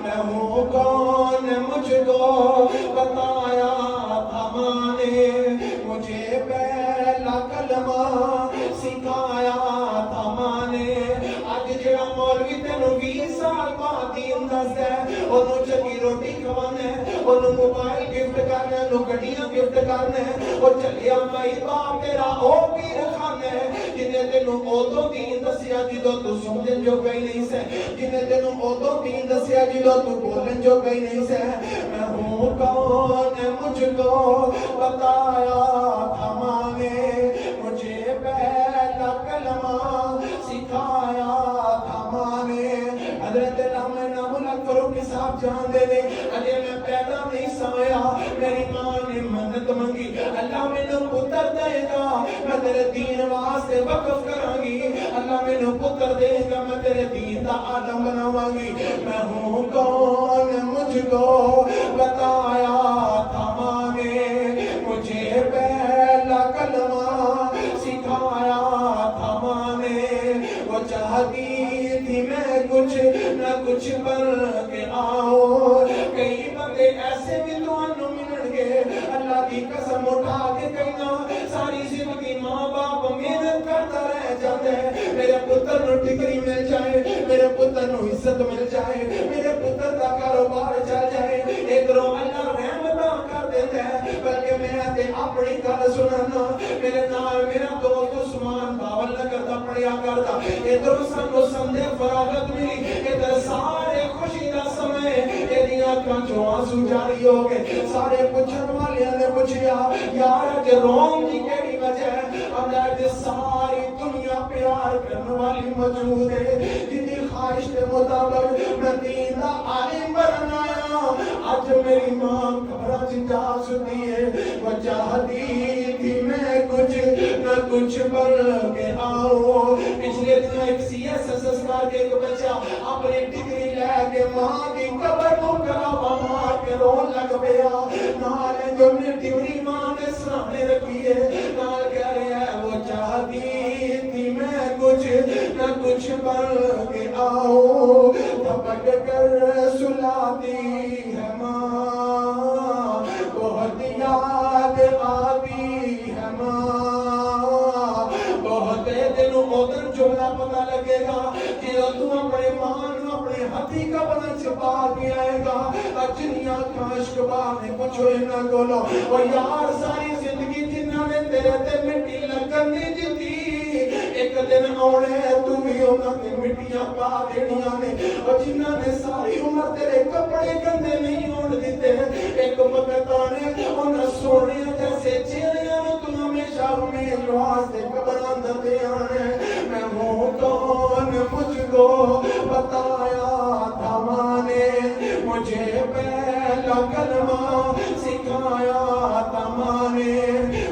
میں ہوں کون مجھ کو بتایا تھا ماں نے، مجھے پہلا کلمہ سکھایا تھا ماں نے۔ اج جڑا مولوی تینوں 20 سال بعد دین دسدا ہے، اونوں چنگی روٹی کھوانا ہے، اونوں موبائل گفٹ کرنا ہے، اونوں گڈیاں گفٹ کرنا ہے، او چلیا مائی باپ تیرا او پیر خانہ ہے جنہیں تینوں ادوں دین دسیا جدوں تو سمجھن جو گئی نہیں سے، جنہیں تینوں ادوں دین دسیا جدوں تو بولن جو گئی نہیں سے۔ میں ہوں کون مجھ کو بتایا تھا ماں نے، مجھے پہلا کلمہ سکھایا تھا ماں نے۔ حضرت علامہ نابلغ فاروقی صاحب جاندے نے، اجے میں پیدا نہیں سایا، میری ماں نے منت منگی، اللہ مینوں پتر دے گا میں تیرے دین واسطے وقف کروں گی، اللہ مینوں پتر دے گا میں تیرے دین دا عالم بناواں گی۔ میں ہوں کون مجھ کو بتایا تھا ماں نے، مجھے پہلا کلمہ سکھایا تھا ماں نے۔ وہ چاہتی تھی میں کچھ نہ کچھ بن کے آؤں، کئی بندے ایسے بھی تانوں ملن گے اللہ کی قسم اٹھا کے کہنا ساری زندگی ماں باپ محنت کرتا رہ جاتے ہیں، میرے پتر نو ڈگری مل جائے، میرے پتر نو عزت مل جائے، میرے پتر دا کاروبار چل جائے، ادھروں اللہ رحمتاں کر دیتا ہے۔ بلکہ میں تے اپنی گل سنانا، میرے نال میرا دوست عثمان باول نگر دا پڑھیا کردا، ادھروں سانوں سمجھے فراغت ملی، ادھر سارے خوشی دا سمے ایدیاں اکھاں چوں آنسو جاری ہو گئے۔ سارے پوچھن والیاں نے پوچھیا یار اج روم دی کیڑی وجہ ہے؟ اج ساری دنیا پیار کرن والی موجود ہے، جدی خواہش کے مطابق میں دین دا عالم بننا آیا۔ اج میری ماں قبراں چ جا ستی ہے، وہ چاہتی تھی میں کچھ نہ کچھ بن کے آؤں۔ پچھلے دن ایک CSS کا ایک بچہ اپنی ڈگری لے کے ماں کی قبر کو کلاوا مار کے رون لگ پیا، نال جو نے ڈگری ماں نے سامنے رکھی ہے، نال کہہ رہے ہیں وہ چاہتی تھی میں کچھ نہ کچھ بن کے آؤں، دھپک کر سلاتی ہے ماں، بہت یاد آتی ہے ماں، بہت دنوں ادھر جملہ پتہ لگے گا جدوں تو اپنے ماں نو اپنے ہاتھی قبر چھپا کے آئے گا، اجنیاں کاشک بانے پوچھو انہاں کولو او یار ساری زندگی جنہاں نے تیرے تے مٹی لگن نہیں دتی، ایک دن آنے تو بھی انہاں نے مٹیاں پا دینیاں نے، اور جنہاں نے ساری عمر تیرے کپڑے گندے نہیں ہون دیتے، ایک وقت آنے انہاں سونے جیسے چہریاں نو تو ہمیشہ امید واسطے قبر اندر دے آنے۔ میں ہوں کون مجھ کو بتایا تھا ماں نے، مجھے پہلا کلمہ سکھایا تھا ماں نے۔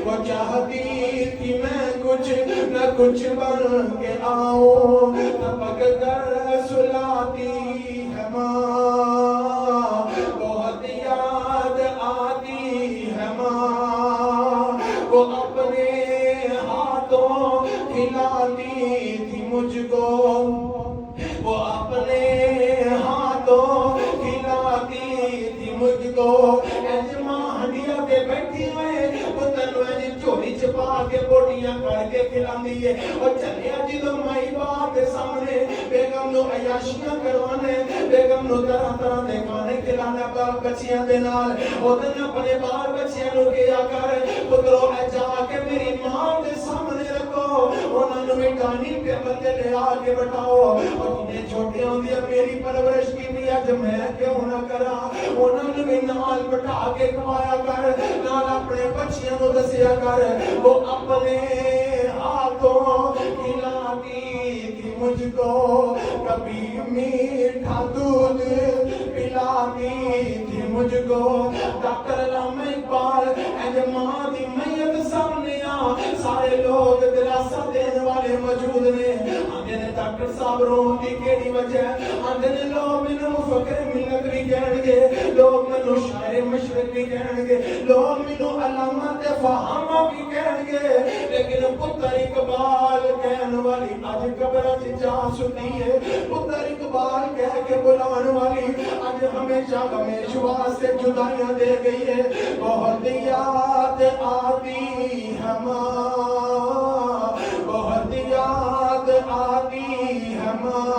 وہ چاہتی تھی میں کچھ نہ کچھ بن کے آؤں، دھپک کر سلاتی ہے ماں، بہت یاد آتی ہے ماں، وہ اپنے ہاتھوں کھلاتی تھی مجھ کو، وہ اپنے ہاتھوں کھلاتی تھی مجھ کو۔ اج ماں ہنڈیا تے بیٹھی ہوئے پتر نو اج جھولی چھپا کے بوٹیاں کر کے کھلاندی ہے، اور چلیا جدوں مائی باپ دے سامنے بیگم نو عیاشیاں کروانے، بیگم نو طرح طرح دے کھانے کھلانا بال بچیاں دے نال، اودن اپنے بال بچیاں نو کیا کر پترو اے جا کے میری ماں دے سامنے رکھو، انہاں نو مٹانی پہ بندے لے آ کے بٹھاؤ، اور جنہیں چھوٹے ہوندے میری پرورش کی بھی اج میں کیوں نہ کرا، انہاں نو بھی نال بٹھا کے کھوایا کر، نال اپنے بچیاں نو دسیا کر، وہ اپنے ہاتھوں کھلاتی تھی مجھ کو، کبھی میٹھا دودھ پلاتی تھی مجھ کو۔ ڈاکٹر علامہ اقبال اج ماں دی میت سامنے آ، سارے لوگ دلاسا دینے والے موجود نے، آندے نے ڈاکٹر صاحب رون دی کیڑی وجہ، آندے نے لوگ مینوں فقر ملت بھی کہن گے، لوگ لوگ مینوں شاعر مشرق بھی کہن گے، لوگ مینوں علامہ تے فہامہ بھی کہن گے، لیکن پتر اقبال کہن والی اج قبر وچ جا ستی ہے، پتر اقبال کہہ کے بلان والی اج ہمیشہ ہمیش واسطے جدائیاں دے گئی ہے۔ بہت یاد آتی ہے ماں، بہت یاد آتی ہے ماں،